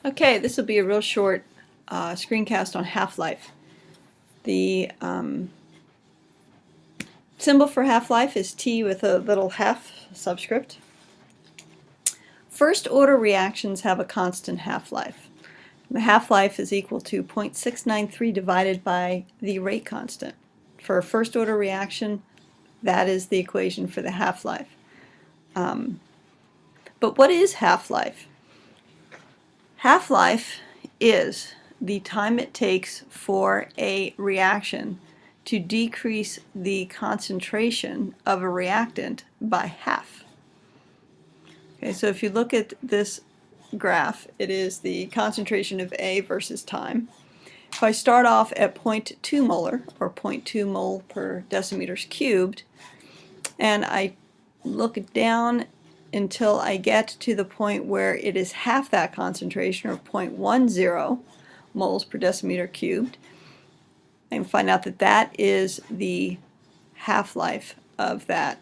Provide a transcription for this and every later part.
Okay, this will be a real short screencast on half-life. The symbol for half-life is T with a little half subscript. First order reactions have a constant half-life. The half-life is equal to 0.693 divided by the rate constant. For a first order reaction, that is the equation for the half-life. But what is half-life? Half-life is the time it takes for a reaction to decrease the concentration of a reactant by half. Okay, so if you look at this graph, it is the concentration of A versus time. If I start off at 0.2 molar, or 0.2 mole per decimeters cubed, and I look down until I get to the point where it is half that concentration, or 0.10 moles per decimeter cubed, and find out that that is the half-life of that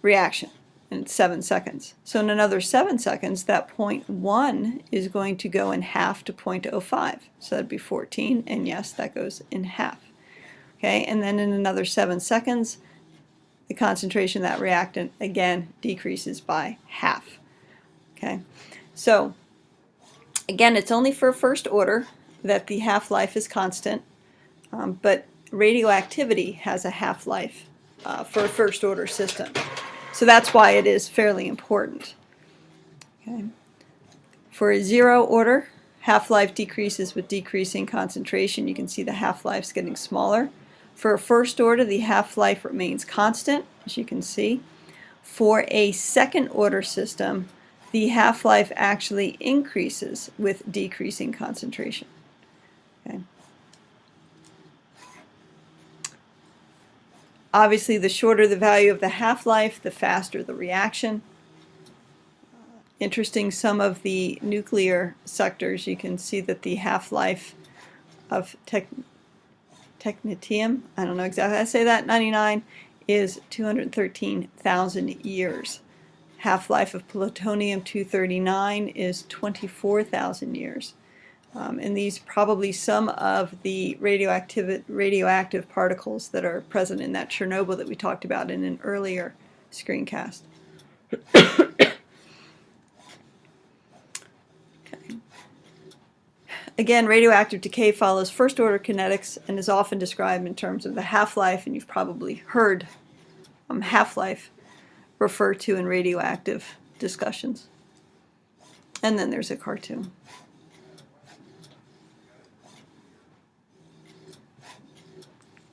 reaction, and it's 7 seconds. So in another 7 seconds, that 0.1 is going to go in half to 0.05. So that'd be 14, and yes, that goes in half. Okay, and then in another 7 seconds, the concentration of that reactant again decreases by half. Okay, so again, it's only for first order that the half-life is constant, but radioactivity has a half-life for a first order system. So that's why it is fairly important. Okay. For a zero order, half-life decreases with decreasing concentration. You can see the half-life's getting smaller. For a first order, the half-life remains constant, as you can see. For a second order system, the half-life actually increases with decreasing concentration. Okay. Obviously, the shorter the value of the half-life, the faster the reaction. Interesting, some of the nuclear sectors, you can see that the half-life of technetium, I don't know exactly how to say that, 99, is 213,000 years. Half-life of plutonium-239 is 24,000 years. And these probably some of the radioactive particles that are present in that Chernobyl that we talked about in an earlier screencast. Again, radioactive decay follows first order kinetics and is often described in terms of the half-life, and you've probably heard half-life referred to in radioactive discussions. And then there's a cartoon.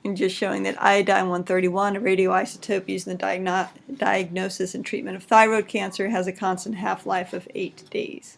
And just showing that iodine-131, a radioisotope used in the diagnosis and treatment of thyroid cancer, has a constant half-life of 8 days.